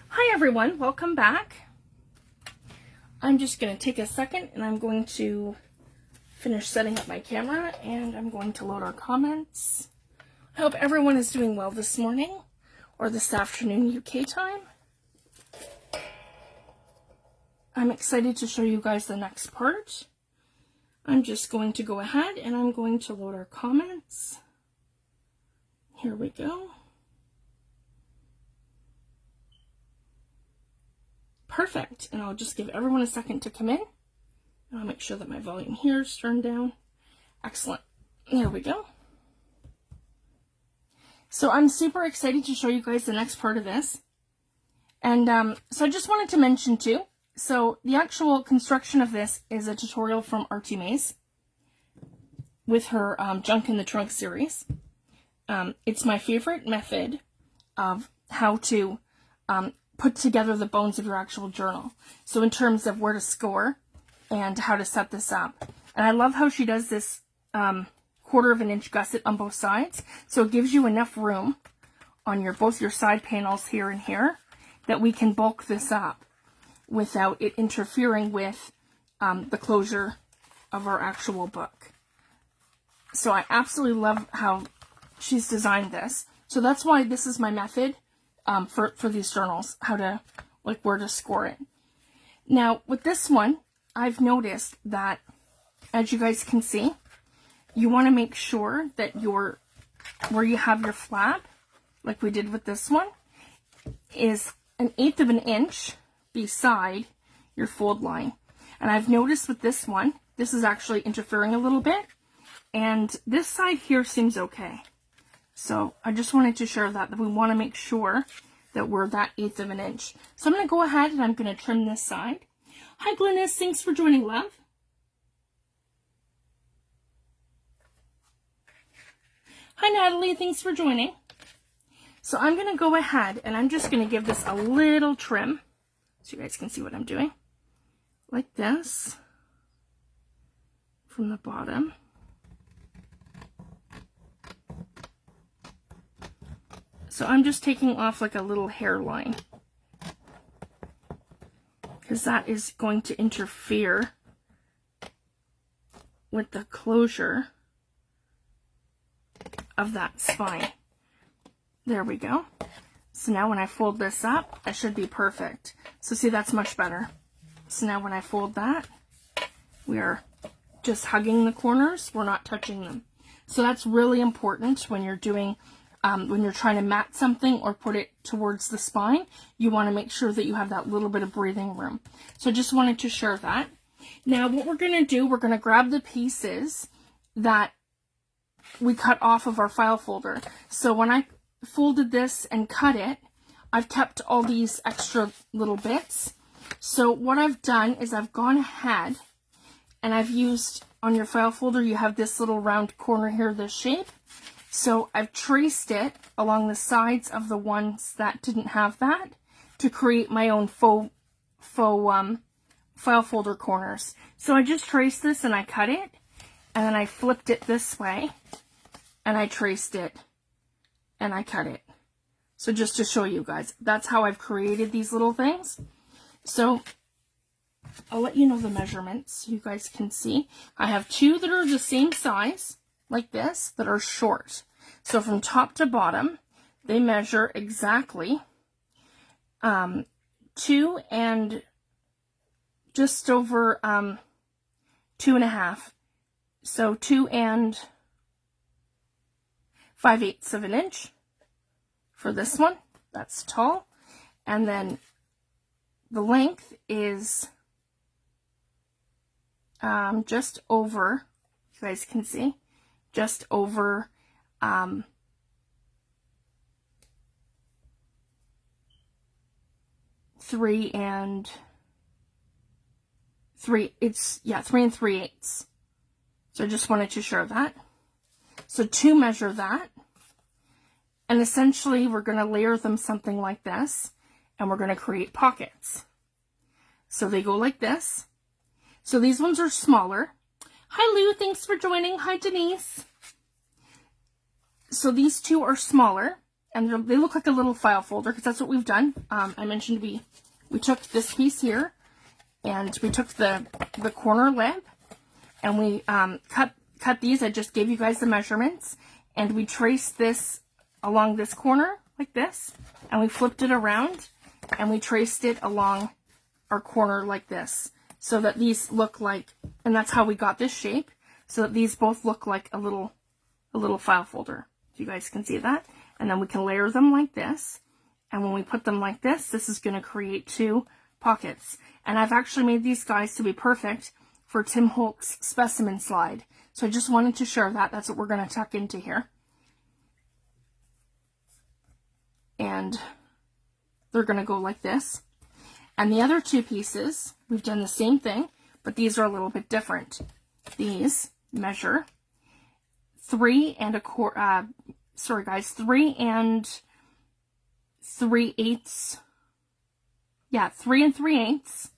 Hi everyone, welcome back. I'm just going to take a second and I'm going to finish setting up my camera and I'm going to load our comments. I hope everyone is doing well this morning or this afternoon UK time. I'm excited to show you guys the next part. I'm just going to go ahead and I'm going to load our comments. Here we go. Perfect, and I'll just give everyone a second to come in. I'll make sure that my volume here is turned down. Excellent. There we go. So I'm super excited to show you guys the next part of this. And so I just wanted to mention too, so the actual construction of this is a tutorial from Artie Mays with her Junk in the Trunk series. It's my favorite method of how to put together the bones of your actual journal. So in terms of where to score and how to set this up. And I love how she does this 1/4 of an inch gusset on both sides. So it gives you enough room on both your side panels here and here that we can bulk this up without it interfering with the closure of our actual book. So I absolutely love how she's designed this. So that's why this is my method for these journals, where to score it. Now with this one, I've noticed that, as you guys can see, you want to make sure that where you have your flap, like we did with this one, is 1/8 of an inch beside your fold line. And I've noticed with this one, this is actually interfering a little bit, and this side here seems okay. So I just wanted to share that we want to make sure that we're that 1/8 of an inch. So I'm going to go ahead and I'm going to trim this side. Hi Glynis, thanks for joining, love. Hi Natalie, thanks for joining. So I'm going to go ahead and I'm just going to give this a little trim so you guys can see what I'm doing. Like this from the bottom. So I'm just taking off like a little hairline because that is going to interfere with the closure of that spine. There we go. So now when I fold this up, that should be perfect. So see, that's much better. So now when I fold that, we are just hugging the corners. We're not touching them. So that's really important when you're doing when you're trying to mat something or put it towards the spine. You want to make sure that you have that little bit of breathing room. So I just wanted to share that. Now what we're going to do, we're going to grab the pieces that we cut off of our file folder. So when I folded this and cut it, I've kept all these extra little bits. So what I've done is I've gone ahead and I've used, on your file folder, you have this little round corner here, this shape. So I've traced it along the sides of the ones that didn't have that to create my own faux file folder corners. So I just traced this and I cut it, and then I flipped it this way and I traced it and I cut it. So just to show you guys, that's how I've created these little things. So I'll let you know the measurements so you guys can see. I have 2 that are the same size, like this, that are short. So from top to bottom, they measure exactly 2 and just over 2.5. So 2 and 5/8 of an inch for this one. That's tall. And then the length is just over, you guys can see, just over 3 and 3/8. So I just wanted to share that. So to measure that, and essentially we're going to layer them something like this, and we're going to create pockets. So they go like this. So these ones are smaller. Hi Lou, thanks for joining. Hi Denise. So these 2 are smaller, and they look like a little file folder because that's what we've done. I mentioned we took this piece here, and we took the corner lip, and we cut these. I just gave you guys the measurements, and we traced this along this corner like this, and we flipped it around, and we traced it along our corner like this, so that these look like, and that's how we got this shape, so that these both look like a little file folder. If you guys can see that. And then we can layer them like this. And when we put them like this is going to create 2 pockets. And I've actually made these guys to be perfect for Tim Holt's specimen slide. So I just wanted to share that. That's what we're going to tuck into here. And they're going to go like this. And the other 2 pieces, we've done the same thing, but these are a little bit different. These measure 3 and 3 3/8. Yeah, 3 3/8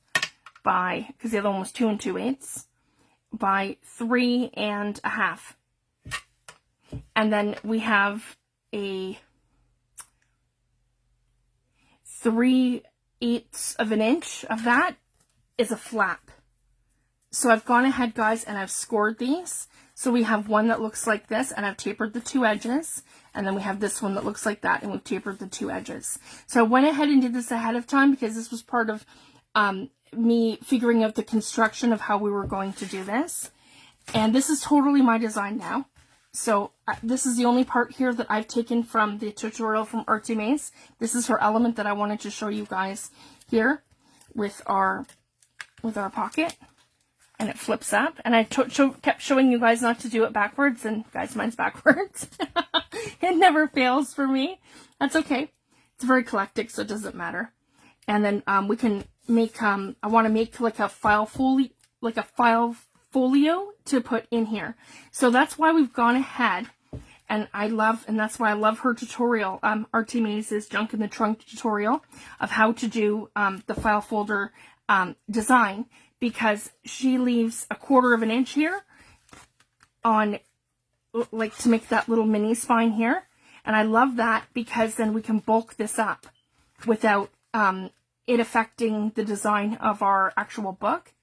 by, because the other one was 2 2/8 by 3 1/2. And then we have a 3/8 of an inch of that is a flap. So I've gone ahead, guys, and I've scored these. So we have one that looks like this, and I've tapered the 2 edges. And then we have this one that looks like that, and we've tapered the 2 edges. So I went ahead and did this ahead of time because this was part of me figuring out the construction of how we were going to do this. And this is totally my design now. So this is the only part here that I've taken from the tutorial from Artsy Maze. This is her element that I wanted to show you guys here with our pocket. And it flips up. And I kept showing you guys not to do it backwards. And guys, mine's backwards. It never fails for me. That's okay. It's very eclectic, so it doesn't matter. And then we can make, I want to make like a file folio to put in here. So that's why we've gone ahead. And that's why I love her tutorial, Artsy Maze's Junk in the Trunk tutorial of how to do the file folder design. Because she leaves a 1/4 of an inch here on, like, to make that little mini spine here. And I love that because then we can bulk this up without it affecting the design of our actual book.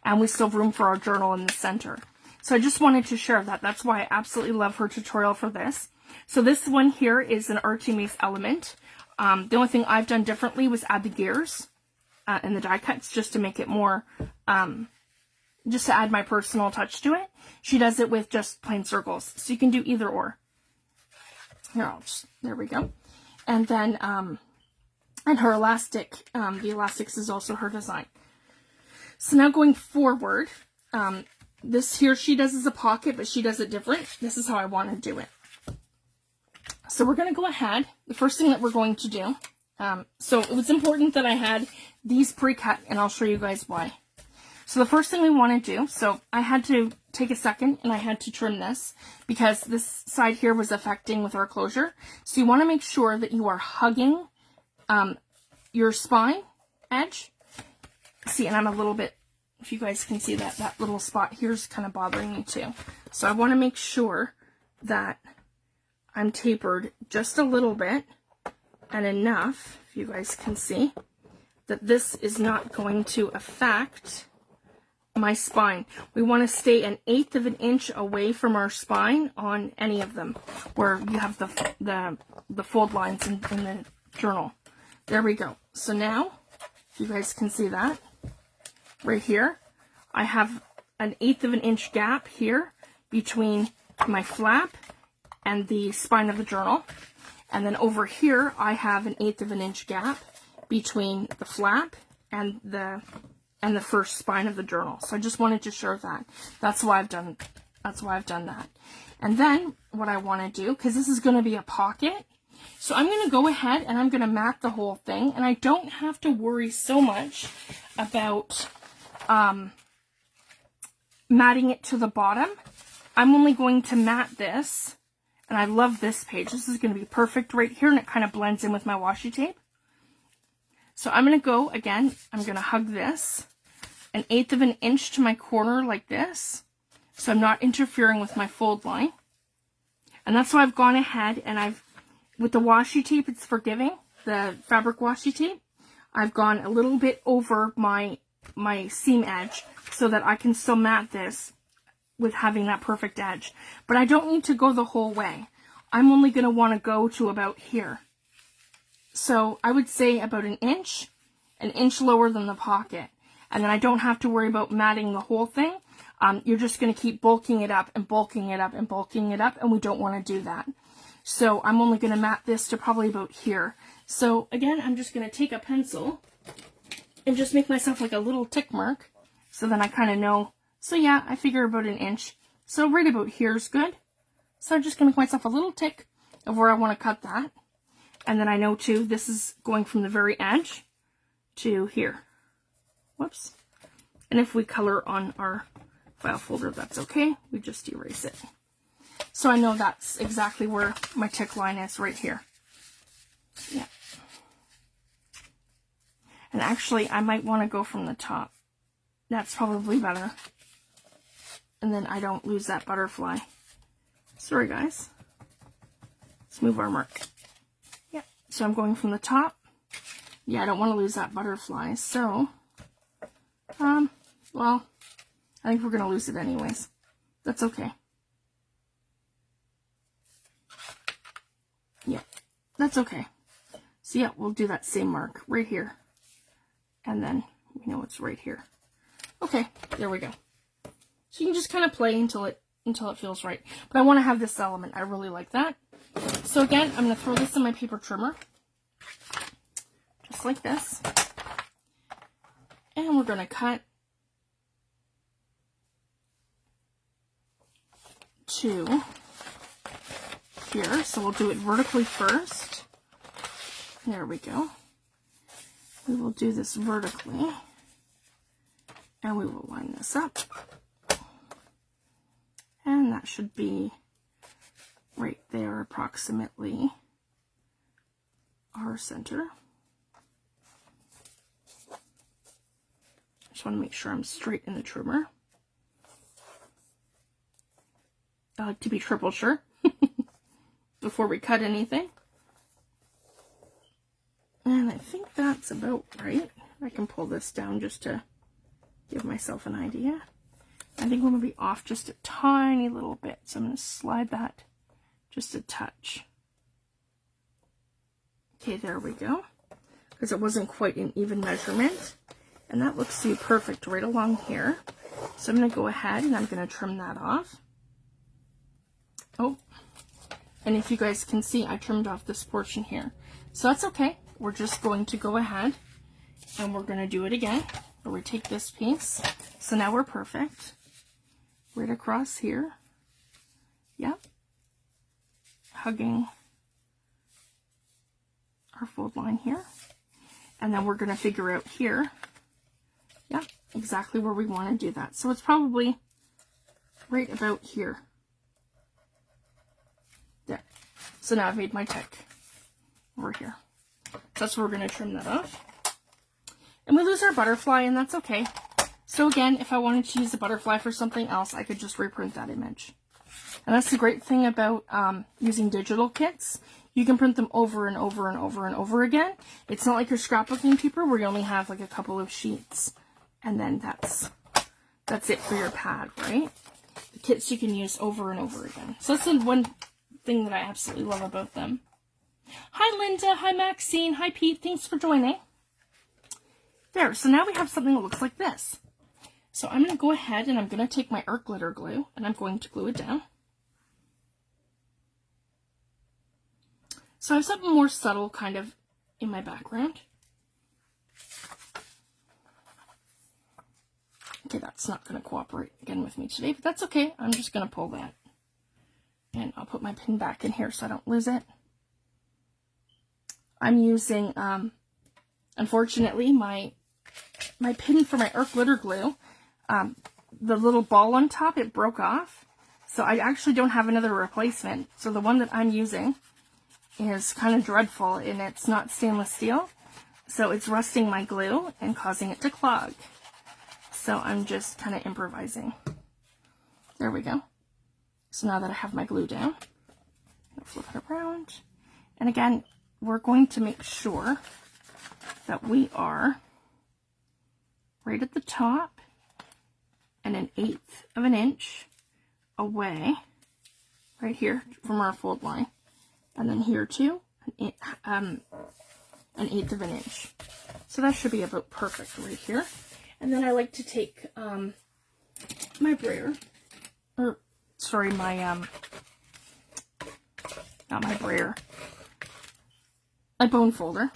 And we still have room for our journal in the center. So I just wanted to share that. That's why I absolutely love her tutorial for this. So this one here is an Artsy Maze element. The only thing I've done differently was add the gears. And the die cuts just to make it more, just to add my personal touch to it. She does it with just plain circles. So you can do either or. Here, there we go. And then, and her elastic, the elastics is also her design. So now going forward, this here she does as a pocket, but she does it different. This is how I want to do it. So we're going to go ahead. The first thing that we're going to do, so it was important that I had these pre-cut, and I'll show you guys why. So the first thing we want to do, so I had to take a second and I had to trim this because this side here was affecting with our closure. So you want to make sure that you are hugging your spine edge. See, and I'm a little bit, if you guys can see that little spot here is kind of bothering me too. So I want to make sure that I'm tapered just a little bit and enough, if you guys can see, that this is not going to affect my spine. We want to stay 1/8 of an inch away from our spine on any of them where you have the fold lines in the journal. There we go. So now, if you guys can see that, right here, I have 1/8 of an inch gap here between my flap and the spine of the journal. And then over here, I have 1/8 of an inch gap between the flap and the first spine of the journal. So I just wanted to show that. That's why I've done that. And then what I want to do, because this is going to be a pocket, so I'm going to go ahead and I'm going to mat the whole thing, and I don't have to worry so much about matting it to the bottom. I'm only going to mat this, and I love this page. This is going to be perfect right here, and it kind of blends in with my washi tape. So I'm going to go, again, I'm going to hug this 1/8 of an inch to my corner like this, so I'm not interfering with my fold line. And that's why I've gone ahead and I've with the washi tape, it's forgiving, the fabric washi tape. I've gone a little bit over my seam edge so that I can still mat this with having that perfect edge. But I don't need to go the whole way. I'm only going to want to go to about here. So I would say about an inch lower than the pocket. And then I don't have to worry about matting the whole thing. You're just going to keep bulking it up and bulking it up and bulking it up, and we don't want to do that. So I'm only going to mat this to probably about here. So again, I'm just going to take a pencil and just make myself like a little tick mark, so then I kind of know. So yeah, I figure about an inch. So right about here is good. So I'm just going to make myself a little tick of where I want to cut that. And then I know too, this is going from the very edge to here. Whoops. And if we color on our file folder, that's okay. We just erase it. So I know that's exactly where my tick line is, right here. Yeah. And actually, I might want to go from the top. That's probably better. And then I don't lose that butterfly. Sorry, guys. Let's move our mark. Yeah. So I'm going from the top. Yeah, I don't want to lose that butterfly. So, well, I think we're going to lose it anyways. That's okay. Yeah, that's okay. So yeah, we'll do that same mark right here. And then we know it's right here. Okay, there we go. So you can just kind of play until it feels right. But I want to have this element. I really like that. So again, I'm going to throw this in my paper trimmer. Just like this. And we're going to cut to here. So we'll do it vertically first. There we go. We will do this vertically. And we will line this up. And that should be right there, approximately our center. Just want to make sure I'm straight in the trimmer. I like to be triple sure before we cut anything. And I think that's about right. I can pull this down just to give myself an idea. I think I'm going to be off just a tiny little bit, so I'm going to slide that just a touch. Okay, there we go. Because it wasn't quite an even measurement. And that looks to be perfect right along here. So I'm going to go ahead and I'm going to trim that off. Oh, and if you guys can see, I trimmed off this portion here. So that's okay. We're just going to go ahead and we're going to do it again. Where we take this piece. So now we're perfect. Right across here. Yep. Hugging our fold line here. And then we're going to figure out here. Yep. Exactly where we want to do that. So it's probably right about here. There. So now I've made my tick over here. So that's where we're going to trim that off. And we lose our butterfly, and that's okay. So again, if I wanted to use the butterfly for something else, I could just reprint that image. And that's the great thing about using digital kits. You can print them over and over and over and over again. It's not like your scrapbooking paper where you only have like a couple of sheets. And then that's it for your pad, right? The kits you can use over and over again. So that's the one thing that I absolutely love about them. Hi Linda, hi Maxine, hi Pete, thanks for joining. There, so now we have something that looks like this. So I'm going to go ahead and I'm going to take my art glitter glue and I'm going to glue it down. So I have something more subtle kind of in my background. Okay, that's not going to cooperate again with me today, but that's okay. I'm just going to pull that. And I'll put my pin back in here so I don't lose it. I'm using, unfortunately, my pin for my art glitter glue, the little ball on top, it broke off. So I actually don't have another replacement. So the one that I'm using is kind of dreadful, and it's not stainless steel. So it's rusting my glue and causing it to clog. So I'm just kind of improvising. There we go. So now that I have my glue down, I'll flip it around. And again, we're going to make sure that we are right at the top and 1/8 of an inch away, right here from our fold line. And then here too, 1/8 of an inch. So that should be about perfect right here. And then I like to take my brayer, or sorry, my not my brayer, my bone folder.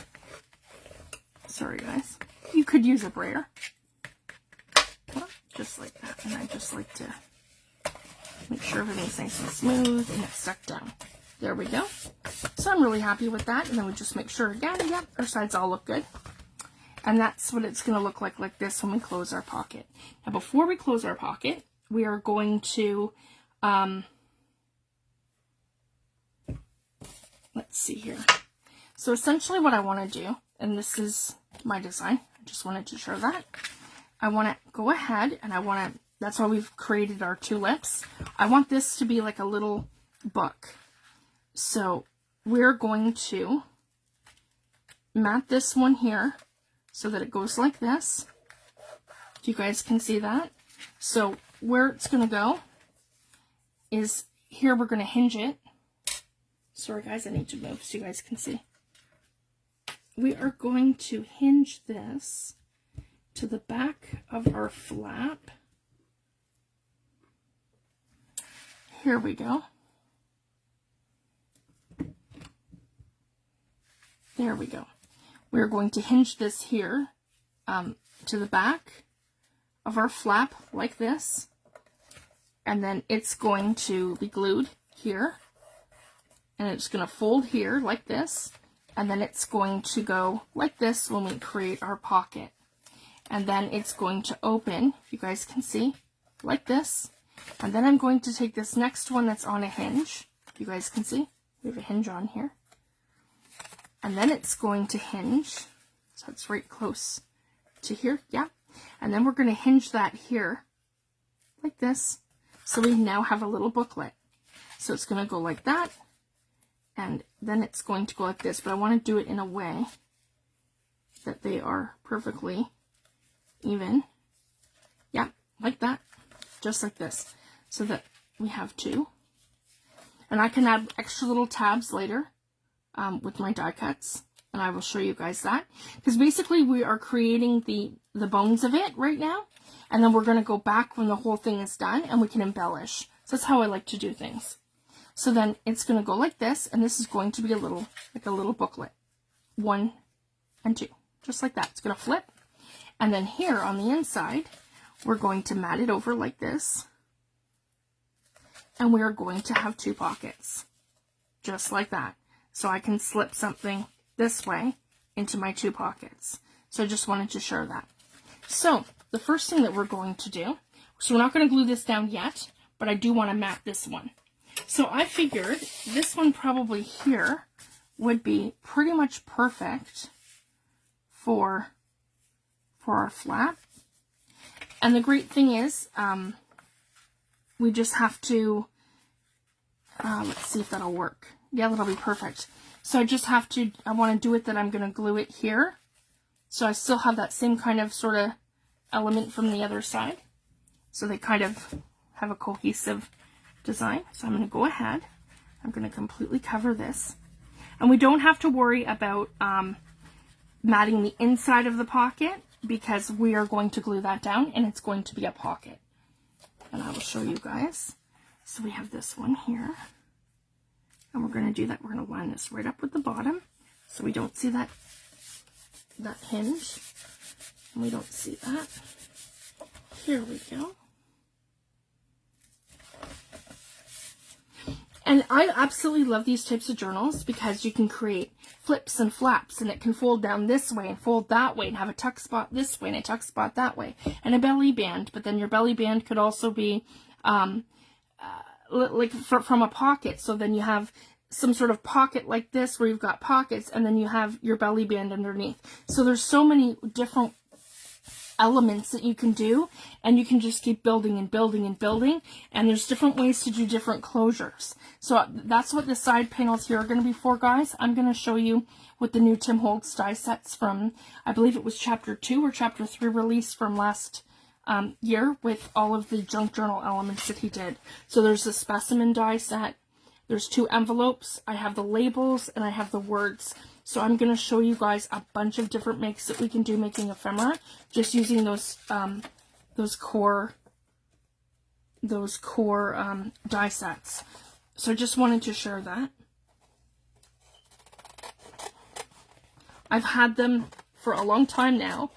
Sorry guys, you could use a brayer, just like that. And I just like to make sure everything's nice and smooth and it's stuck down. There we go. So I'm really happy with that. And then we just make sure again, yep, our sides all look good. And that's what it's going to look like this when we close our pocket. Now before we close our pocket, we are going to, let's see here. So essentially what I want to do, and this is my design, I just wanted to show that. I want to go ahead and I want to, that's why we've created our tulips. I want this to be like a little book. So we're going to mat this one here so that it goes like this. If you guys can see that. So where it's going to go is here. We're going to hinge it. Sorry guys, I need to move so you guys can see. We are going to hinge this to the back of our flap. Here we go. There we go. We're going to hinge this here to the back of our flap like this. And then it's going to be glued here. And it's going to fold here like this. And then it's going to go like this when we create our pocket. And then it's going to open, if you guys can see, like this. And then I'm going to take this next one that's on a hinge. If you guys can see, we have a hinge on here. And then it's going to hinge. So it's right close to here, yeah. And then we're going to hinge that here, like this. So we now have a little booklet. So it's going to go like that. And then it's going to go like this. But I want to do it in a way that they are perfectly even. Yeah, like that. Just like this. So that we have two. And I can add extra little tabs later with my die cuts. And I will show you guys that. Because basically we are creating the bones of it right now. And then we're going to go back when the whole thing is done and we can embellish. So that's how I like to do things. So then it's going to go like this, and this is going to be a little, like a little booklet. 1 and 2. Just like that. It's going to flip. And then here on the inside, we're going to mat it over like this. And we are going to have 2 pockets. Just like that. So I can slip something this way into my 2 pockets. So I just wanted to show that. So the first thing that we're going to do, so we're not going to glue this down yet, but I do want to mat this one. So I figured this one probably here would be pretty much perfect for our flap. And the great thing is, we just have to, let's see if that'll work. Yeah, that'll be perfect. So I just have to, I want to do it that I'm going to glue it here. So I still have that same kind of sort of element from the other side. So they kind of have a cohesive design. So I'm going to go ahead. I'm going to completely cover this. And we don't have to worry about matting the inside of the pocket because we are going to glue that down and it's going to be a pocket. And I will show you guys. So we have this one here. And we're going to do that. We're going to line this right up with the bottom so we don't see that hinge. And we don't see that. Here we go. And I absolutely love these types of journals because you can create flips and flaps and it can fold down this way and fold that way and have a tuck spot this way and a tuck spot that way and a belly band. But then your belly band could also be like from a pocket. So then you have some sort of pocket like this where you've got pockets and then you have your belly band underneath. So there's so many different elements that you can do, and you can just keep building and building and building, and there's different ways to do different closures. So that's what the side panels here are going to be for, guys. I'm going to show you with the new Tim Holtz die sets from, I believe it was chapter 2 or chapter 3 release from last year, with all of the junk journal elements that he did. So there's the specimen die set, there's 2 envelopes, I have the labels, and I have the words. So I'm going to show you guys a bunch of different makes that we can do making ephemera, just using those core die sets. So I just wanted to share that. I've had them for a long time now,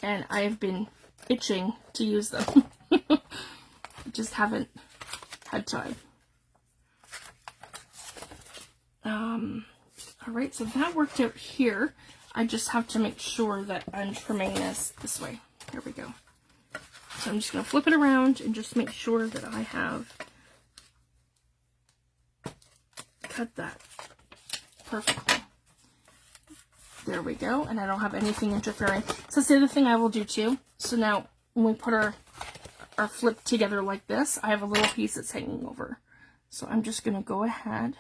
and I've been itching to use them. I just haven't had time. Alright, so that worked out here. I just have to make sure that I'm trimming this way. There we go. So I'm just going to flip it around and just make sure that I have cut that perfectly. There we go, and I don't have anything interfering. So that's the other thing I will do too. So now when we put our flip together like this, I have a little piece that's hanging over. So I'm just going to go ahead.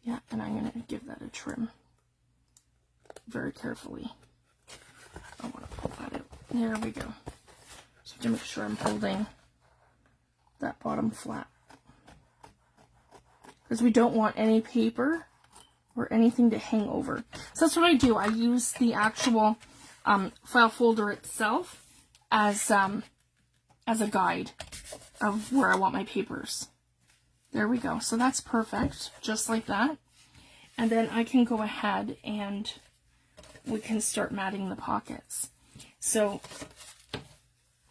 Yeah, and I'm going to give that a trim very carefully. I want to pull that out. There we go. So to make sure I'm holding that bottom flat, because we don't want any paper or anything to hang over. So that's what I do. I use the actual file folder itself as a guide of where I want my papers. There we go. So that's perfect, just like that. And then I can go ahead and we can start matting the pockets. So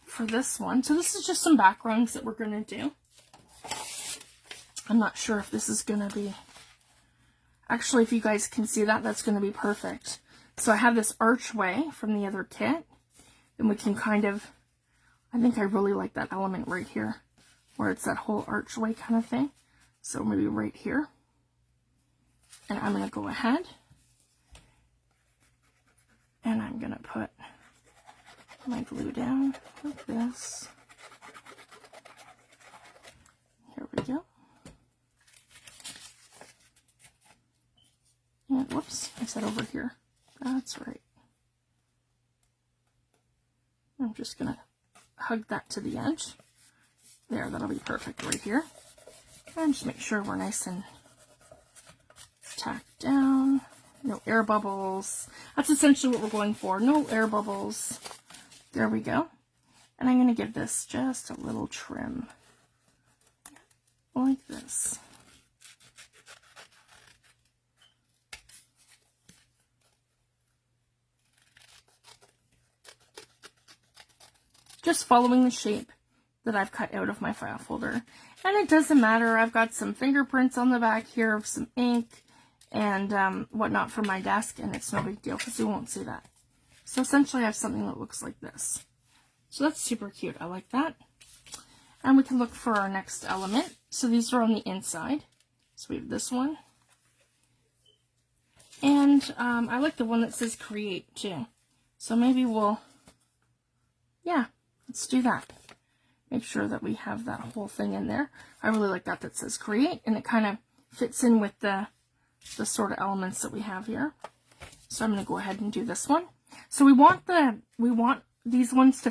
for this one, so this is just some backgrounds that we're going to do. I'm not sure if this is going to be, actually, if you guys can see that, that's going to be perfect. So I have this archway from the other kit, and we can kind of, I think I really like that element right here, where it's that whole archway kind of thing. So maybe right here. And I'm going to go ahead and I'm going to put my glue down like this. Here we go. And whoops, I said over here. That's right. I'm just going to hug that to the edge. There, that'll be perfect right here. And just make sure we're nice and tacked down. No air bubbles. That's essentially what we're going for. No air bubbles. There we go. And I'm going to give this just a little trim. Like this. Just following the shape that I've cut out of my file folder. And it doesn't matter. I've got some fingerprints on the back here of some ink and whatnot from my desk, and it's no big deal because you won't see that. So essentially I have something that looks like this. So that's super cute. I like that. And we can look for our next element. So these are on the inside. So we have this one. And I like the one that says create too. So maybe we'll, yeah, let's do that. Make sure that we have that whole thing in there. I really like that says create, and it kind of fits in with the sort of elements that we have here. So I'm going to go ahead and do this one. So we want these ones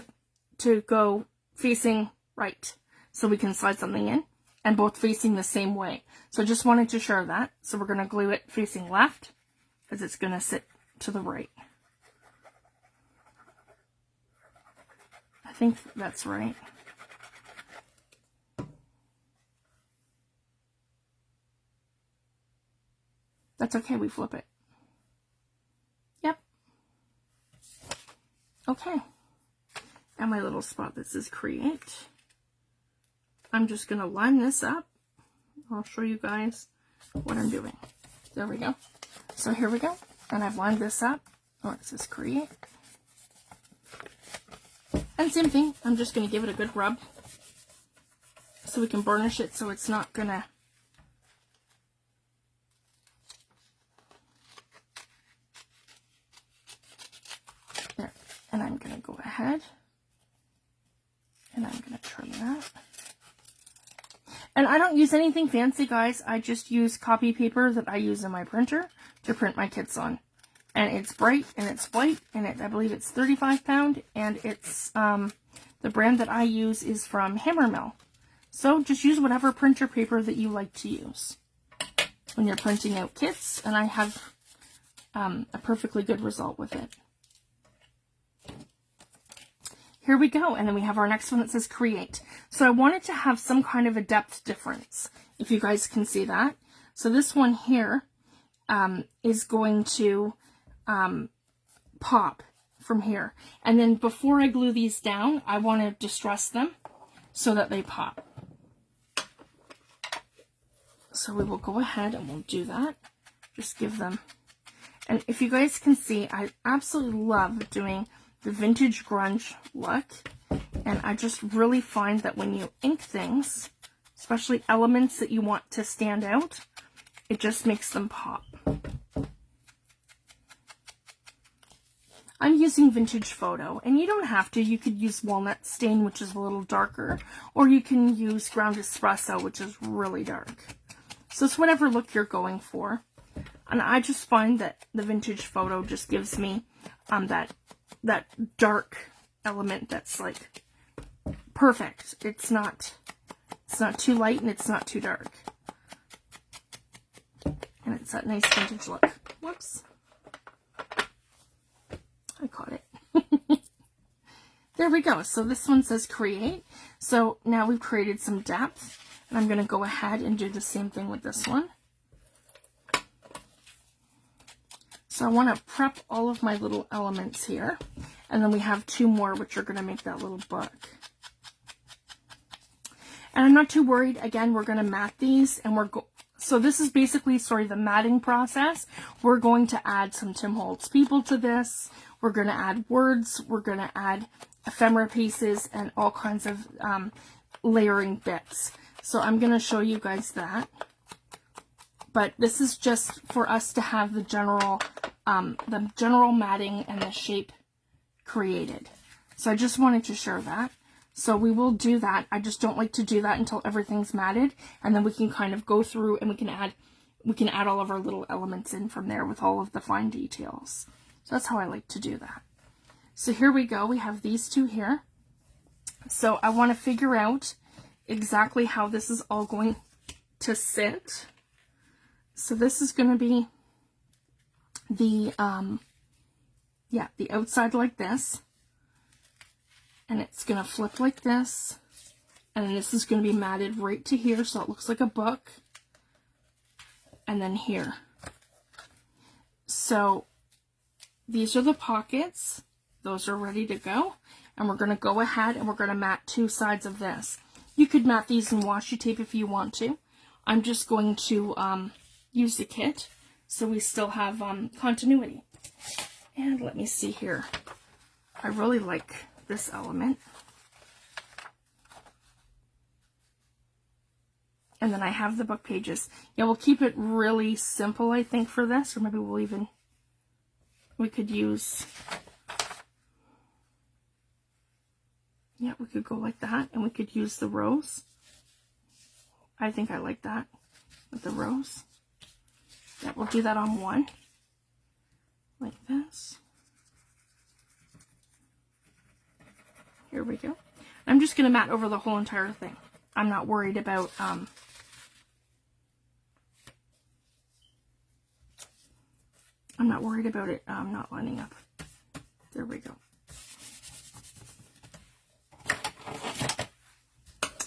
to go facing right, so we can slide something in, and both facing the same way. So I just wanted to share that. So we're going to glue it facing left, because it's going to sit to the right. I think that's right. That's okay, we flip it. Yep. Okay. And my little spot that says create. I'm just going to line this up. I'll show you guys what I'm doing. There we go. So here we go. And I've lined this up. Oh, it says create. And same thing, I'm just going to give it a good rub so we can burnish it so it's not going to there. And I'm going to go ahead ahead and I'm going to trim that. And I don't use anything fancy, guys. I just use copy paper that I use in my printer to print my kits on. And it's bright and it's white and I believe it's 35 pound and it's the brand that I use is from Hammermill. So just use whatever printer paper that you like to use when you're printing out kits, and I have a perfectly good result with it. Here we go, and then we have our next one that says create. So I wanted to have some kind of a depth difference, if you guys can see that. So this one here is going to pop from here. And then before I glue these down, I want to distress them so that they pop. So we will go ahead and we'll do that. Just give them. And if you guys can see, I absolutely love doing the vintage grunge look. And I just really find that when you ink things, especially elements that you want to stand out, it just makes them pop. I'm using Vintage Photo, and you don't have to. You could use Walnut Stain, which is a little darker, or you can use Ground Espresso, which is really dark. So it's whatever look you're going for. And I just find that the Vintage Photo just gives me that dark element that's like perfect. It's not too light and it's not too dark. And it's that nice vintage look. Whoops. I caught it. There we go. So this one says create. So now we've created some depth. And I'm going to go ahead and do the same thing with this one. So I want to prep all of my little elements here. And then we have two more, which are going to make that little book. And I'm not too worried. Again, we're going to mat these. And so this is basically, the matting process. We're going to add some Tim Holtz people to this. We're going to add words. We're going to add ephemera pieces and all kinds of layering bits. So I'm going to show you guys that. But this is just for us to have the general matting and the shape created. So I just wanted to share that. So we will do that. I just don't like to do that until everything's matted, and then we can kind of go through and we can add all of our little elements in from there with all of the fine details. So that's how I like to do that. So here we go. We have these two here. So I want to figure out exactly how this is all going to sit. So this is going to be the outside like this. And it's going to flip like this. And this is going to be matted right to here, so it looks like a book. And then here. So these are the pockets. Those are ready to go. And we're going to go ahead and we're going to mat two sides of this. You could mat these in washi tape if you want to. I'm just going to use the kit so we still have continuity. And let me see here. I really like this element. And then I have the book pages. Yeah, we'll keep it really simple, I think, for this. Or maybe we could use, yeah, we could go like that. And we could use the rows. I think I like that with the rows. Yeah, we'll do that on one. Like this. Here we go. I'm just going to mat over the whole entire thing. I'm not worried about it not lining up. There we go.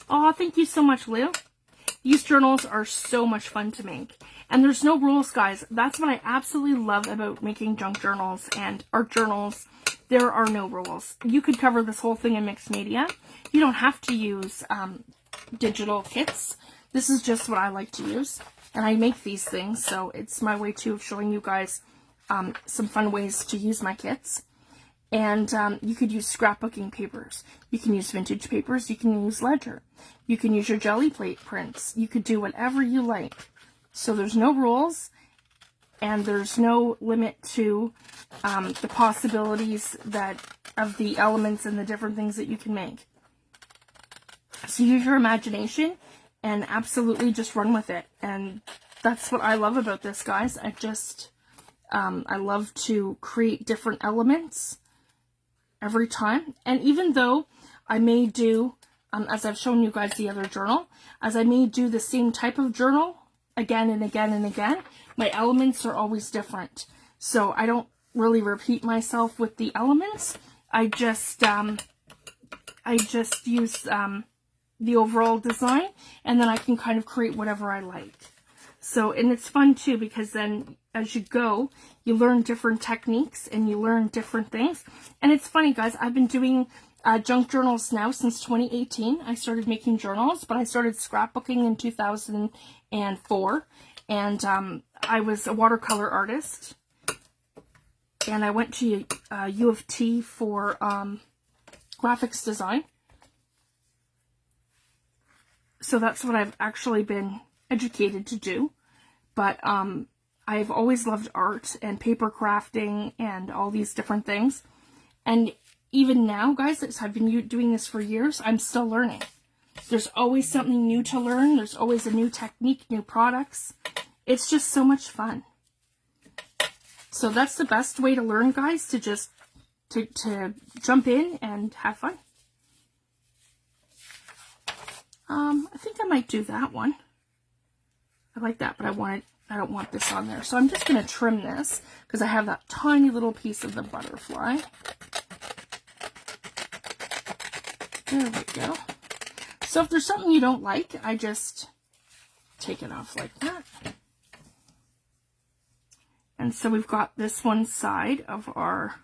Oh, thank you so much, Lou. These journals are so much fun to make. And there's no rules, guys. That's what I absolutely love about making junk journals and art journals. There are no rules. You could cover this whole thing in mixed media. You don't have to use digital kits. This is just what I like to use. And I make these things, so it's my way too of showing you guys some fun ways to use my kits. And you could use scrapbooking papers. You can use vintage papers. You can use ledger. You can use your jelly plate prints. You could do whatever you like. So there's no rules. And there's no limit to the possibilities that of the elements and the different things that you can make. So use your imagination and absolutely just run with it. And that's what I love about this, guys. I love to create different elements every time. And even though I may do, as I've shown you guys the other journal, as I may do the same type of journal again and again and again, my elements are always different. So I don't really repeat myself with the elements. I just use the overall design, and then I can kind of create whatever I like. So, and it's fun too, because then as you go, you learn different techniques and you learn different things. And it's funny, guys, I've been doing junk journals now since 2018. I started making journals, but I started scrapbooking in 2004. And I was a watercolor artist. And I went to U of T for graphics design. So that's what I've actually been educated to do. But I've always loved art and paper crafting and all these different things. And even now, guys, I've been doing this for years, I'm still learning. There's always something new to learn. There's always a new technique, new products. It's just so much fun. So that's the best way to learn, guys, to just to jump in and have fun. I think I might do that one. I like that, but I don't want this on there. So I'm just going to trim this because I have that tiny little piece of the butterfly. There we go. So if there's something you don't like, I just take it off like that. And so we've got this one side of our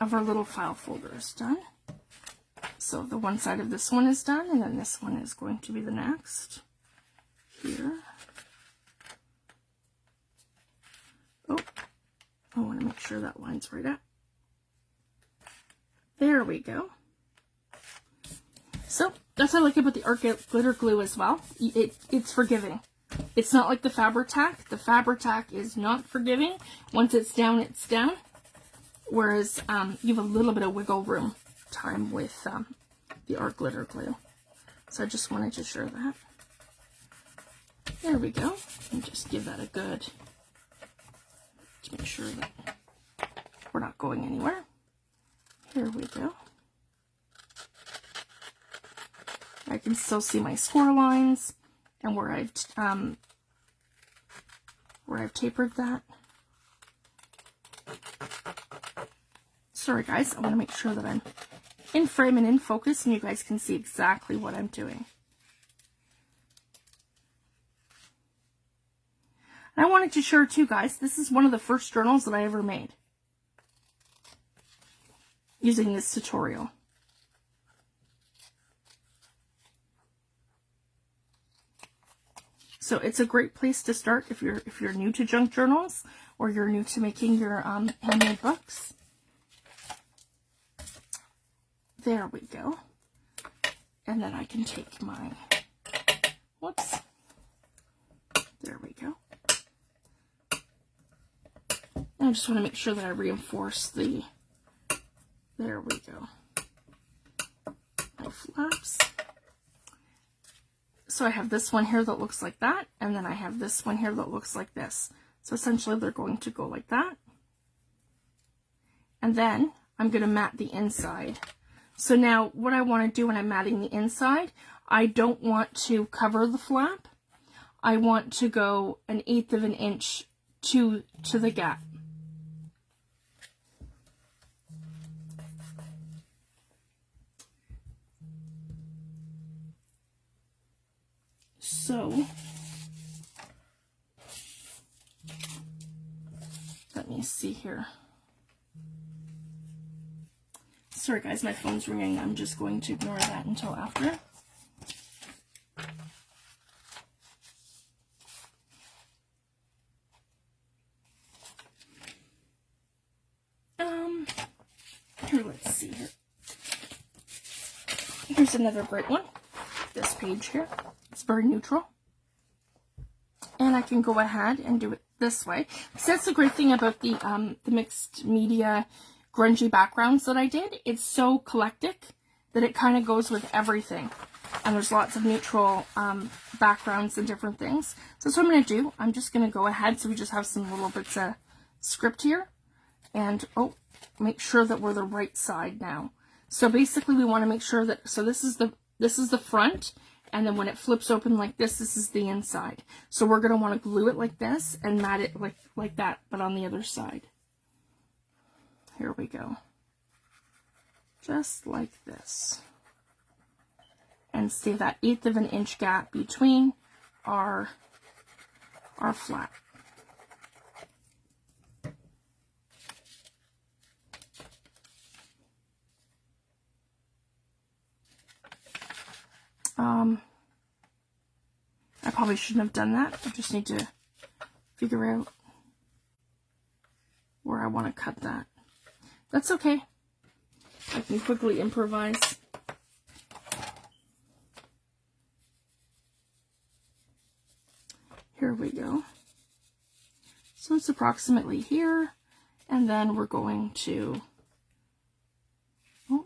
little file folder is done. So the one side of this one is done, and then this one is going to be the next. Here. Oh, I want to make sure that line's right up. There we go. So that's what I like about the art glitter glue as well. It's forgiving. It's not like the Fabri-Tac. The Fabri-Tac is not forgiving. Once it's down, it's down. Whereas you have a little bit of wiggle room time with the art glitter glue. So I just wanted to share that. There we go. And just give that a good, to make sure that we're not going anywhere. Here we go. I can still see my score lines and where I've tapered that. Sorry guys, I want to make sure that I'm in frame and in focus and you guys can see exactly what I'm doing. And I wanted to share too, guys, this is one of the first journals that I ever made using this tutorial. So it's a great place to start if you're new to junk journals or you're new to making your handmade books. There we go. And then I can take my, whoops, there we go. And I just want to make sure that I reinforce the, there we go, my flaps. So I have this one here that looks like that, and then I have this one here that looks like this. So essentially they're going to go like that. And then I'm going to mat the inside. So now what I want to do when I'm matting the inside, I don't want to cover the flap. I want to go 1/8 of an inch to the gap. So let me see here. Sorry guys, my phone's ringing. I'm just going to ignore that until after. Here, let's see here. Here's another great one. This page here. It's very neutral. And I can go ahead and do it this way. So that's the great thing about the mixed media grungy backgrounds that I did. It's so eclectic that it kind of goes with everything. And there's lots of neutral backgrounds and different things. So that's what I'm going to do. I'm just going to go ahead. So we just have some little bits of script here. And, oh, make sure that we're the right side now. So basically we want to make sure that, so this is the front. And then when it flips open like this is the inside. So we're going to want to glue it like this and mat it like that, but on the other side. Here we go. Just like this. And see that 1/8 of an inch gap between our flat. I probably shouldn't have done that. I just need to figure out where I want to cut that. That's okay. I can quickly improvise. Here we go. So it's approximately here, and then we're going to, oh,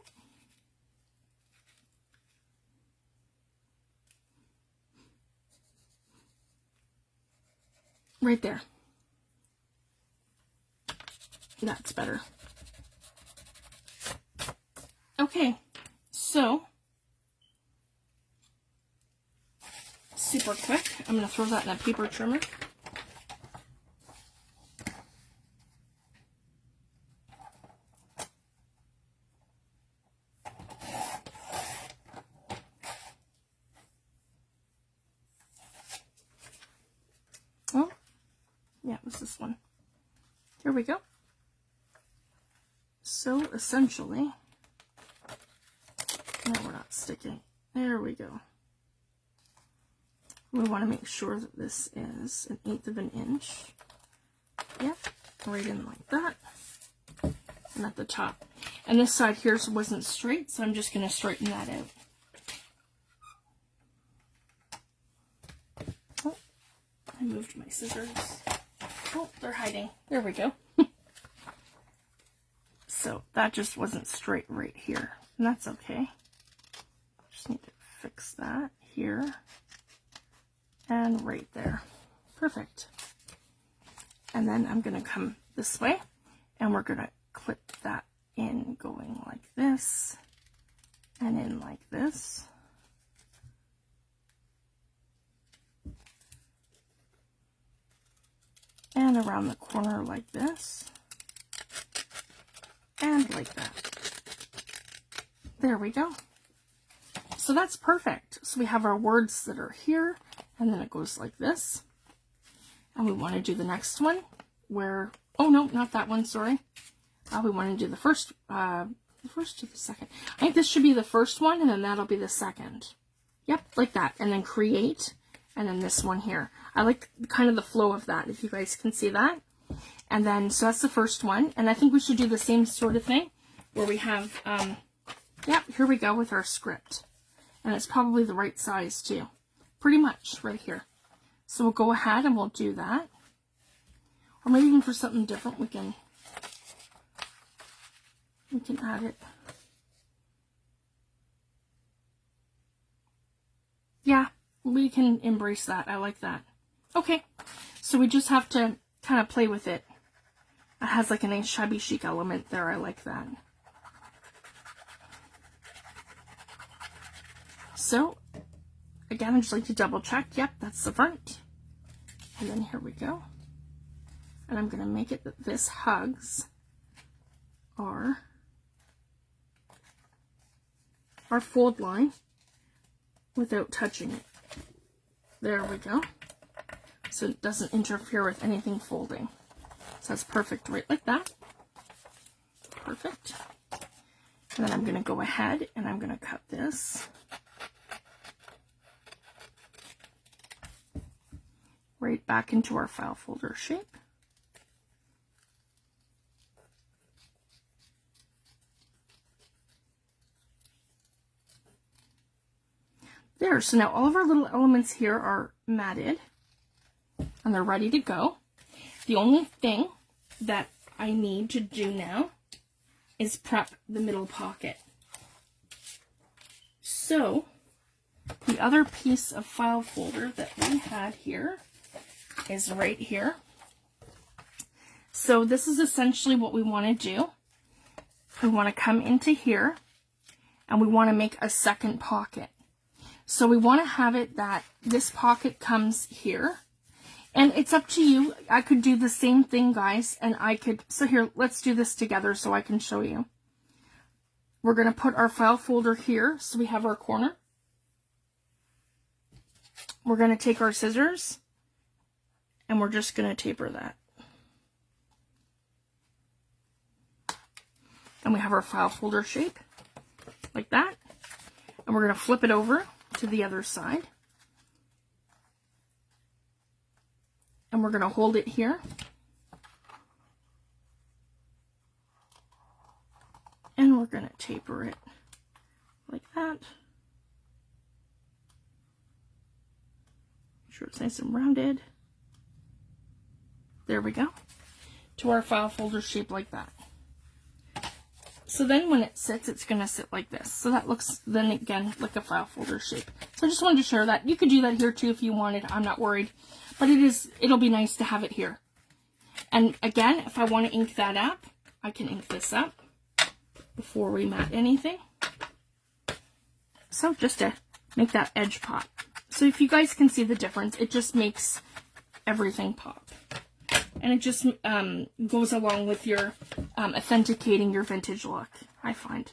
right there. That's better. Okay, so super quick. I'm going to throw that in a paper trimmer. Oh, yeah, it was this one. Here we go. So essentially, no, we're not sticking. There we go. We want to make sure that this is 1/8 of an inch. Yep, right in like that. And at the top. And this side here wasn't straight, so I'm just going to straighten that out. Oh, I moved my scissors. Oh, they're hiding. There we go. So that just wasn't straight right here. And that's okay. Just need to fix that here. And right there. Perfect. And then I'm going to come this way. And we're going to clip that in going like this. And in like this. And around the corner like this. And like that. There we go. So that's perfect. So we have our words that are here, and then it goes like this. And we want to do the next one where, oh no, not that one, sorry. We want to do the first to the second. I think this should be the first one, and then that'll be the second. Yep, like that. And then create, and then this one here. I like kind of the flow of that, if you guys can see that. And then, so that's the first one. And I think we should do the same sort of thing where we have, yep, here we go with our script. And it's probably the right size too. Pretty much right here. So we'll go ahead and we'll do that. Or maybe even for something different, we can add it. Yeah, we can embrace that. I like that. Okay, so we just have to kind of play with it. It has like a nice shabby chic element there. I like that. So, again, I just like to double check. Yep, that's the front. And then here we go. And I'm going to make it that this hugs our fold line without touching it. There we go. So it doesn't interfere with anything folding. So that's perfect right like that. Perfect. And then I'm going to go ahead and I'm going to cut this right back into our file folder shape. There, so now all of our little elements here are matted. and they're ready to go. The only thing that I need to do now is prep the middle pocket. So the other piece of file folder that we had here is right here. So this is essentially what we want to do. We want to come into here and we want to make a second pocket. So we want to have it that this pocket comes here, and it's up to you. I could do the same thing, guys, and I could, so here, let's do this together so I can show you. We're going to put our file folder here so we have our corner. We're going to take our scissors and we're just going to taper that. And we have our file folder shape like that. And we're going to flip it over to the other side. And we're going to hold it here. And we're going to taper it like that. Make sure it's nice and rounded. There we go. To our file folder shape like that. So then when it sits, it's going to sit like this. So that looks, then again, like a file folder shape. So I just wanted to share that. You could do that here too if you wanted. I'm not worried. But it'll be nice to have it here. And again, if I want to ink that up, I can ink this up before we mat anything. So just to make that edge pop. So if you guys can see the difference, it just makes everything pop. And it just goes along with your authenticating your vintage look, I find.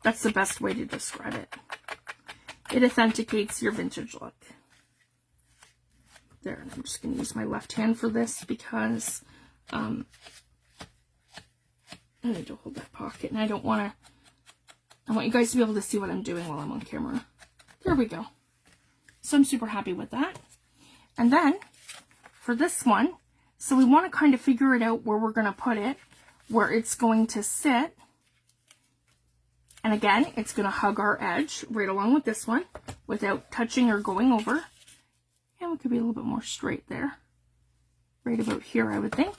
That's the best way to describe it. It authenticates your vintage look. There, and I'm just going to use my left hand for this because I need to hold that pocket, and I want you guys to be able to see what I'm doing while I'm on camera. There we go. So I'm super happy with that. And then for this one, so we want to kind of figure it out where we're going to put it, where it's going to sit. And again, it's going to hug our edge right along with this one without touching or going over. And we could be a little bit more straight there. Right about here, I would think.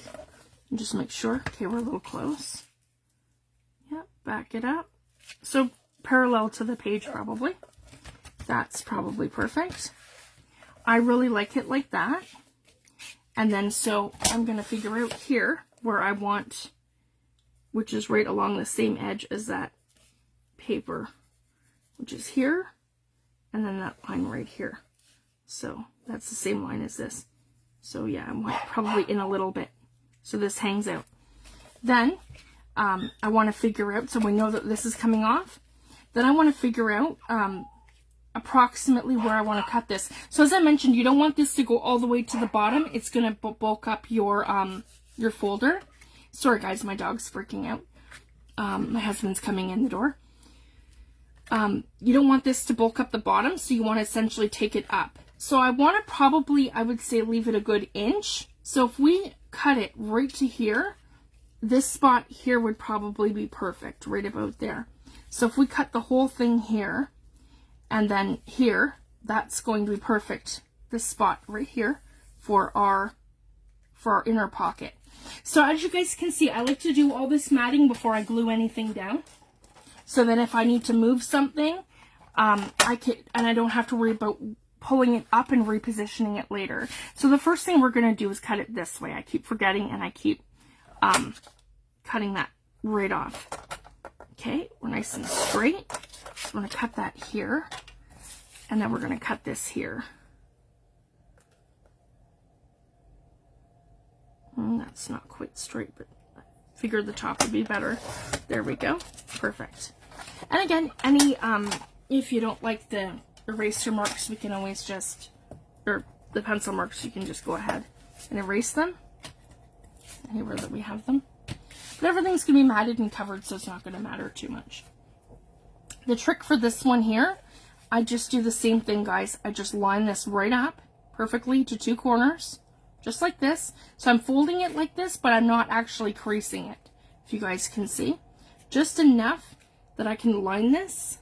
And just make sure. Okay, we're a little close. Yep, back it up. So parallel to the page probably. That's probably perfect. I really like it like that. And then so I'm going to figure out here where I want, which is right along the same edge as that paper, which is here, and then that line right here. So that's the same line as this. So yeah, I'm probably in a little bit. So this hangs out. Then I want to figure out, so we know that this is coming off. Then I want to figure out approximately where I want to cut this. So as I mentioned, you don't want this to go all the way to the bottom. It's going to bulk up your folder. Sorry guys, my dog's freaking out. My husband's coming in the door. You don't want this to bulk up the bottom, so you want to essentially take it up. So I want to probably, I would say, leave it a good inch. So if we cut it right to here, this spot here would probably be perfect, right about there. So if we cut the whole thing here, and then here, that's going to be perfect. This spot right here for our inner pocket. So as you guys can see, I like to do all this matting before I glue anything down. So that if I need to move something, I don't have to worry about pulling it up and repositioning it later. So the first thing we're going to do is cut it this way. I keep forgetting and I keep cutting that right off. Okay, we're nice and straight. So I'm going to cut that here. And then we're going to cut this here. That's not quite straight, but I figured the top would be better. There we go. Perfect. And again, if you don't like the eraser marks, we can always just, or the pencil marks, you can just go ahead and erase them. Anywhere that we have them. But everything's going to be matted and covered, so it's not going to matter too much. The trick for this one here, I just do the same thing, guys. I just line this right up perfectly to two corners, just like this. So I'm folding it like this, but I'm not actually creasing it, if you guys can see. Just enough that I can line this,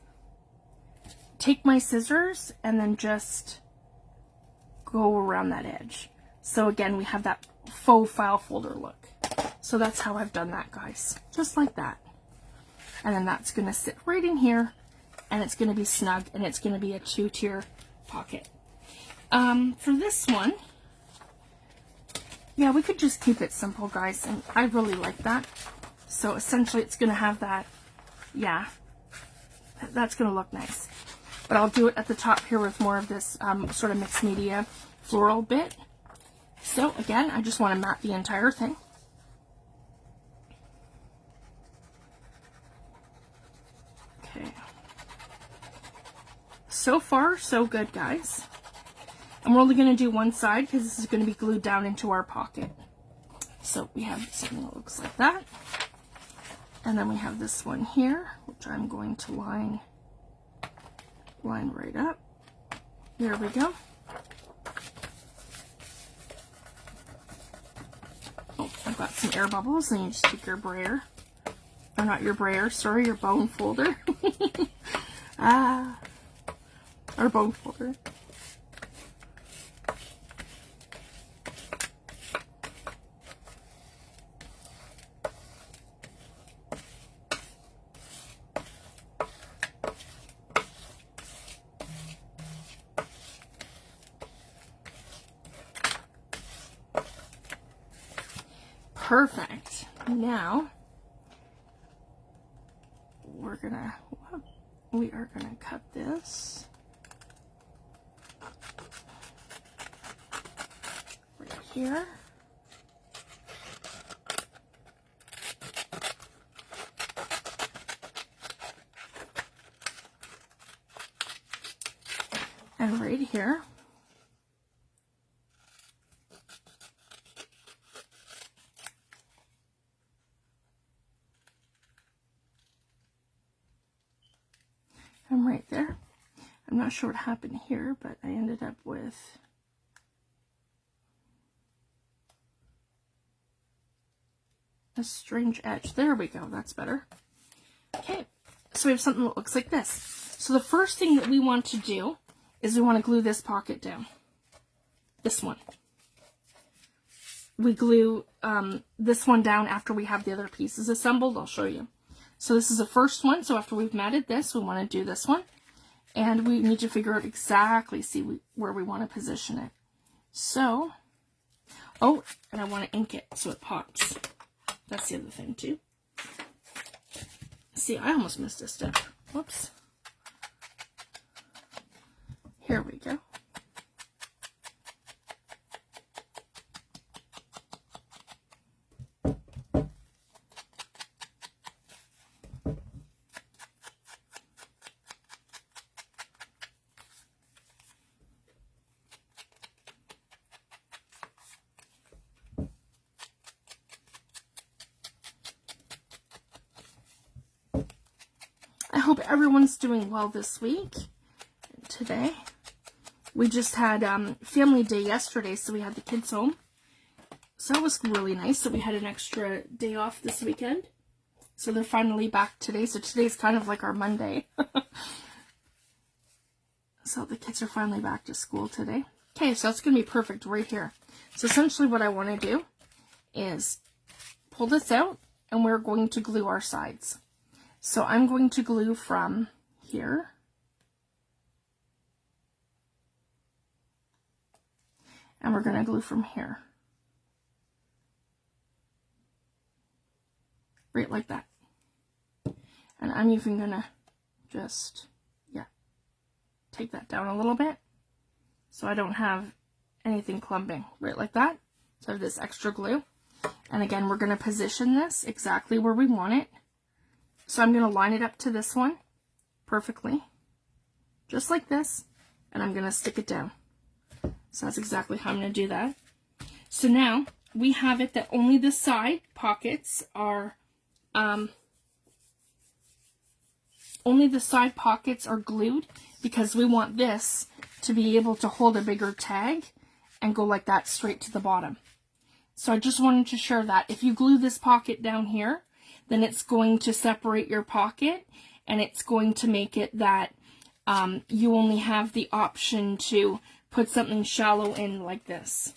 take my scissors, and then just go around that edge. So again, we have that faux file folder look. So that's how I've done that, guys. Just like that. And then that's going to sit right in here, and it's going to be snug, and it's going to be a 2-tier pocket. For this one, yeah, we could just keep it simple, guys, and I really like that. So essentially it's going to have that, yeah, that's going to look nice. But I'll do it at the top here with more of this sort of mixed media floral bit. So again, I just want to mat the entire thing. Okay. So far, so good, guys. And we're only going to do one side because this is going to be glued down into our pocket. So we have something that looks like that. And then we have this one here, which I'm going to line right up. There we go. Oh, I've got some air bubbles, and you just take your brayer. Or not your brayer, sorry, your bone folder. Our bone folder. Perfect. Now we are gonna cut this right here. And right here. And right there. I'm not sure what happened here, but I ended up with a strange edge. There we go. That's better. Okay. So we have something that looks like this. So the first thing that we want to do is we want to glue this pocket down. This one. We glue this one down after we have the other pieces assembled. I'll show you. So this is the first one. So after we've matted this, we want to do this one. And we need to figure out exactly, where we want to position it. So, oh, and I want to ink it so it pops. That's the other thing too. See, I almost missed a step. Whoops. Here we go. I hope everyone's doing well this week. Today, we just had family day yesterday, so we had the kids home. So that was really nice. So we had an extra day off this weekend. So they're finally back today. So today's kind of like our Monday. So the kids are finally back to school today. Okay, so that's going to be perfect right here. So essentially what I want to do is pull this out, and we're going to glue our sides. So I'm going to glue from here. And we're going to glue from here. Right like that. And I'm even going to just, take that down a little bit so I don't have anything clumping. Right like that. So I have this extra glue. And again, we're going to position this exactly where we want it. So I'm going to line it up to this one perfectly. Just like this. And I'm going to stick it down. So that's exactly how I'm going to do that. So now we have it that only the side pockets are glued, because we want this to be able to hold a bigger tag and go like that straight to the bottom. So I just wanted to share that. If you glue this pocket down here, then it's going to separate your pocket, and it's going to make it that you only have the option to put something shallow in like this.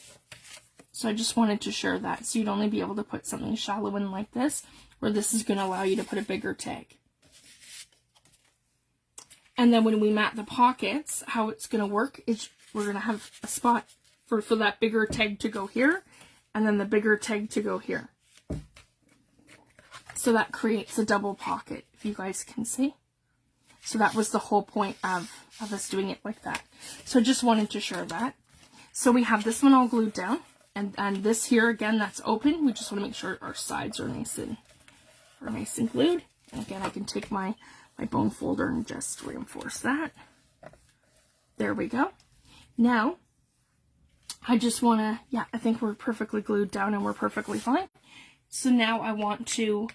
So I just wanted to share that. So you'd only be able to put something shallow in like this, where this is going to allow you to put a bigger tag. And then when we mat the pockets, how it's going to work is we're going to have a spot for that bigger tag to go here, and then the bigger tag to go here. So that creates a double pocket, if you guys can see. So that was the whole point of us doing it like that. So I just wanted to share that. So we have this one all glued down. And this here, again, that's open. We just want to make sure our sides are nice and glued. And again, I can take my bone folder and just reinforce that. There we go. Now, I just want to, yeah, I think we're perfectly glued down and we're perfectly fine. So now I want to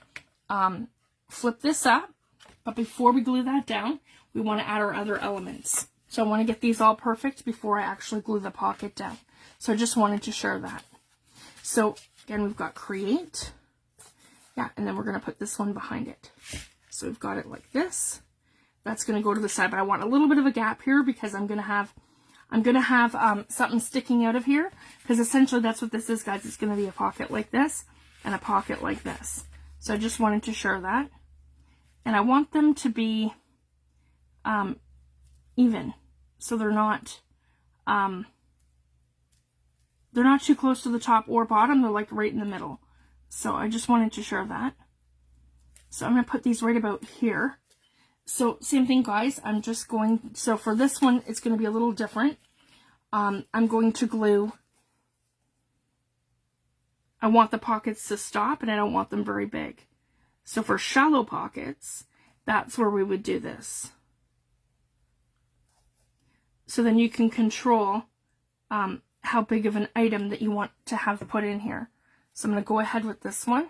flip this up. But before we glue that down, we want to add our other elements. So I want to get these all perfect before I actually glue the pocket down. So I just wanted to share that. So again, we've got create. Yeah, and then we're going to put this one behind it. So we've got it like this. That's going to go to the side, but I want a little bit of a gap here because I'm going to have something sticking out of here, because essentially that's what this is, guys. It's going to be a pocket like this and a pocket like this. So I just wanted to share that. And I want them to be even, so they're not too close to the top or bottom. They're like right in the middle. So I just wanted to share that. So I'm going to put these right about here. So same thing, guys. I'm just going, so for this one, it's going to be a little different. I'm going to glue. I want the pockets to stop, and I don't want them very big. So for shallow pockets, that's where we would do this. So then you can control how big of an item that you want to have put in here. So I'm going to go ahead with this one.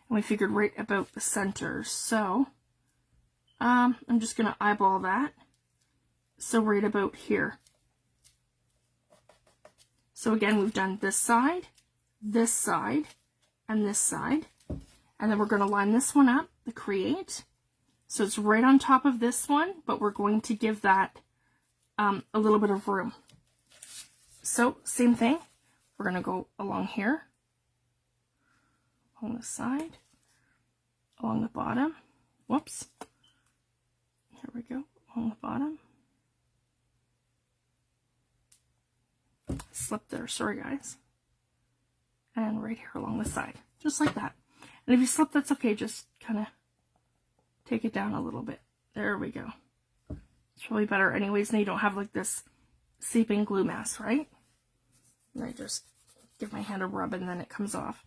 And we figured right about the center. So I'm just going to eyeball that. So right about here. So again, we've done this side, and this side. And then we're going to line this one up, the create. So it's right on top of this one, but we're going to give that a little bit of room. So same thing. We're going to go along here, on the side, along the bottom. Whoops. Here we go, along the bottom. Slip there, sorry guys. And right here along the side, just like that. And if you slip, that's okay, just kind of take it down a little bit. There we go. It's really better anyways, and you don't have like this seeping glue mass, right? And I just give my hand a rub and then it comes off.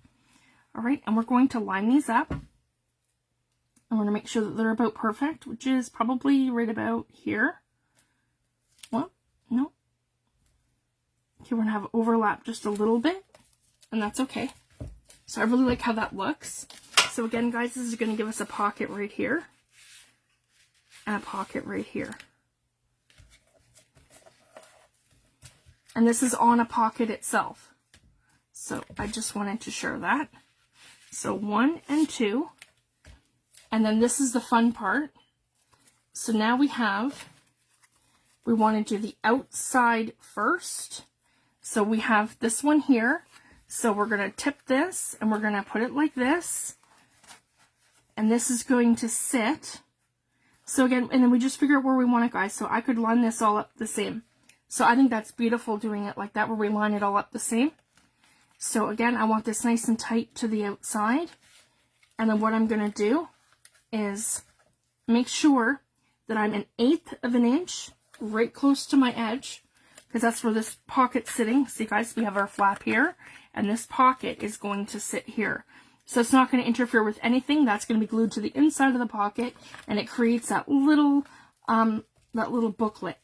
All right, and we're going to line these up. And we're going to make sure that they're about perfect, which is probably right about here. Well, no. Okay, we're going to have overlap just a little bit, and that's okay. So I really like how that looks. So again, guys, this is going to give us a pocket right here and a pocket right here. And this is on a pocket itself. So I just wanted to share that. So 1 and 2. And then this is the fun part. So now we want to do the outside first. So we have this one here. So we're going to tip this and we're going to put it like this. And this is going to sit. So again, and then we just figure out where we want it, guys. So I could line this all up the same. So I think that's beautiful doing it like that, where we line it all up the same. So again, I want this nice and tight to the outside. And then what I'm going to do is make sure that I'm 1/8 of an inch right close to my edge, because that's where this pocket's sitting. See guys, we have our flap here, and this pocket is going to sit here. So it's not going to interfere with anything. That's going to be glued to the inside of the pocket, and it creates that little booklet.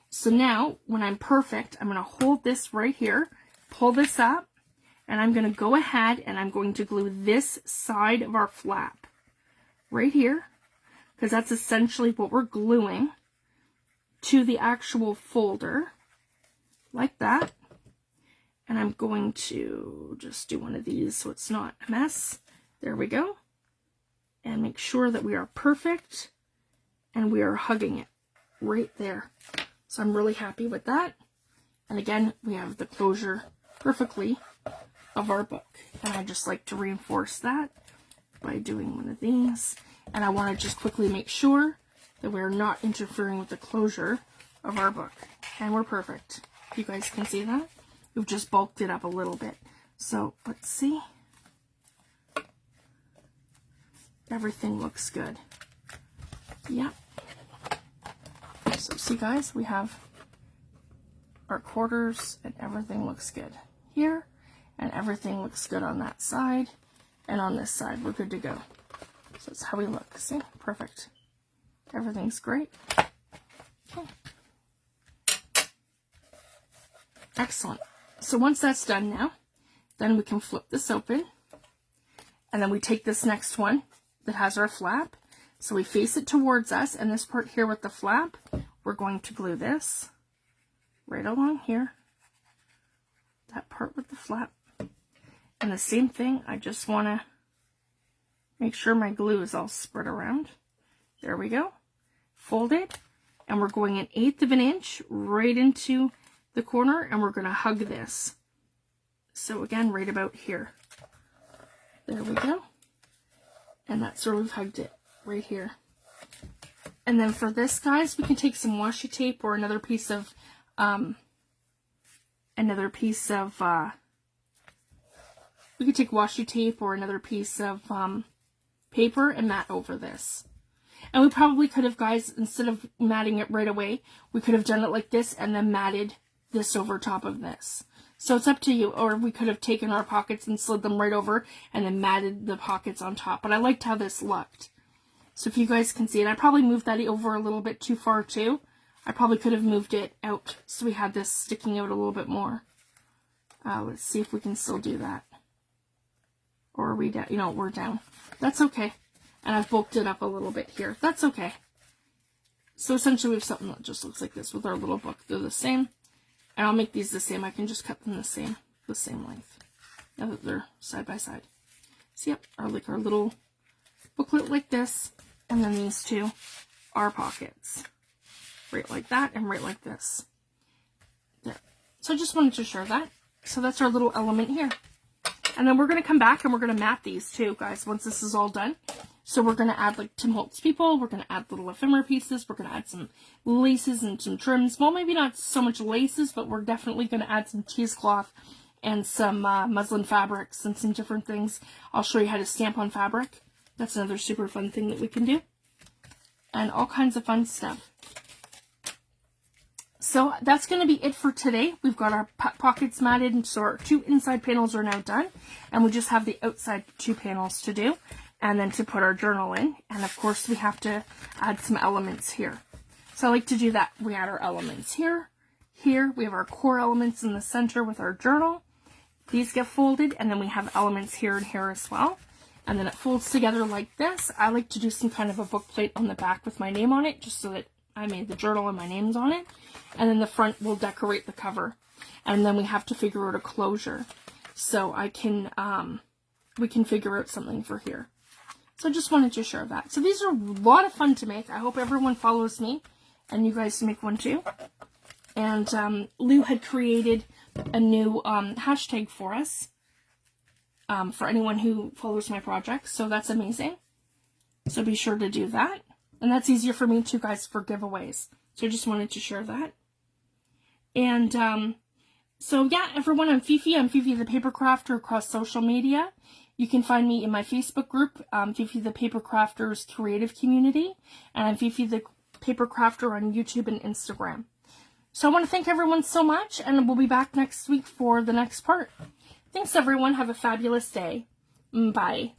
So now, when I'm perfect, I'm going to hold this right here, pull this up, and I'm going to go ahead and I'm going to glue this side of our flap right here, because that's essentially what we're gluing to the actual folder, like that. And I'm going to just do one of these so it's not a mess. There we go. And make sure that we are perfect and we are hugging it right there. So I'm really happy with that. And again, we have the closure perfectly of our book. And I just like to reinforce that by doing one of these. And I want to just quickly make sure that we're not interfering with the closure of our book. And we're perfect. You guys can see that? We've just bulked it up a little bit. So let's see. Everything looks good. Yeah. So see guys, we have our quarters and everything looks good here. And everything looks good on that side. And on this side, we're good to go. So that's how we look. See? Perfect. Everything's great. Okay. Excellent. So once that's done now, then we can flip this open. And then we take this next one that has our flap. So we face it towards us. And this part here with the flap, we're going to glue this right along here. That part with the flap. And the same thing, I just want to make sure my glue is all spread around. There we go. Fold it. And we're going 1/8 of an inch right into the corner. And we're going to hug this. So again, right about here. There we go. And that's where we've hugged it. Right here. And then for this, guys, we can take some washi tape or another piece of we could take washi tape or another piece of paper and mat over this. And we probably could have, guys, instead of matting it right away, we could have done it like this and then matted this over top of this. So it's up to you. Or we could have taken our pockets and slid them right over and then matted the pockets on top. But I liked how this looked. So if you guys can see it, I probably moved that over a little bit too far too. I probably could have moved it out so we had this sticking out a little bit more. Let's see if we can still do that. Or are we down? You know, we're down. That's okay. And I've bulked it up a little bit here. That's okay. So essentially we have something that just looks like this with our little book. They're the same. And I'll make these the same. I can just cut them the same length. Now that they're side by side. So yep, our little booklet like this. And then these two are pockets. Right like that and right like this. There. So I just wanted to share that. So that's our little element here. And then we're going to come back and we're going to mat these too, guys, once this is all done. So we're going to add like Tim Holtz people. We're going to add little ephemera pieces. We're going to add some laces and some trims. Well, maybe not so much laces, but we're definitely going to add some cheesecloth and some muslin fabrics and some different things. I'll show you how to stamp on fabric. That's another super fun thing that we can do. And all kinds of fun stuff. So that's going to be it for today. We've got our pockets matted, and so our 2 inside panels are now done. And we just have the outside 2 panels to do, and then to put our journal in. And of course, we have to add some elements here. So I like to do that. We add our elements here. Here, we have our core elements in the center with our journal. These get folded, and then we have elements here and here as well. And then it folds together like this. I like to do some kind of a book plate on the back with my name on it, just so that I made the journal and my name's on it. And then the front will decorate the cover. And then we have to figure out a closure. So I can, we can figure out something for here. So I just wanted to share that. So these are a lot of fun to make. I hope everyone follows me and you guys make one too. And Lou had created a new hashtag for us for anyone who follows my projects. So that's amazing. So be sure to do that. And that's easier for me too, guys, for giveaways. So I just wanted to share that. And so yeah, everyone, I'm Fifi. I'm Fifi the Paper Crafter across social media. You can find me in my Facebook group, Fifi the Paper Crafters Creative Community. And I'm Fifi the Paper Crafter on YouTube and Instagram. So I want to thank everyone so much, and we'll be back next week for the next part. Thanks, everyone. Have a fabulous day. Bye.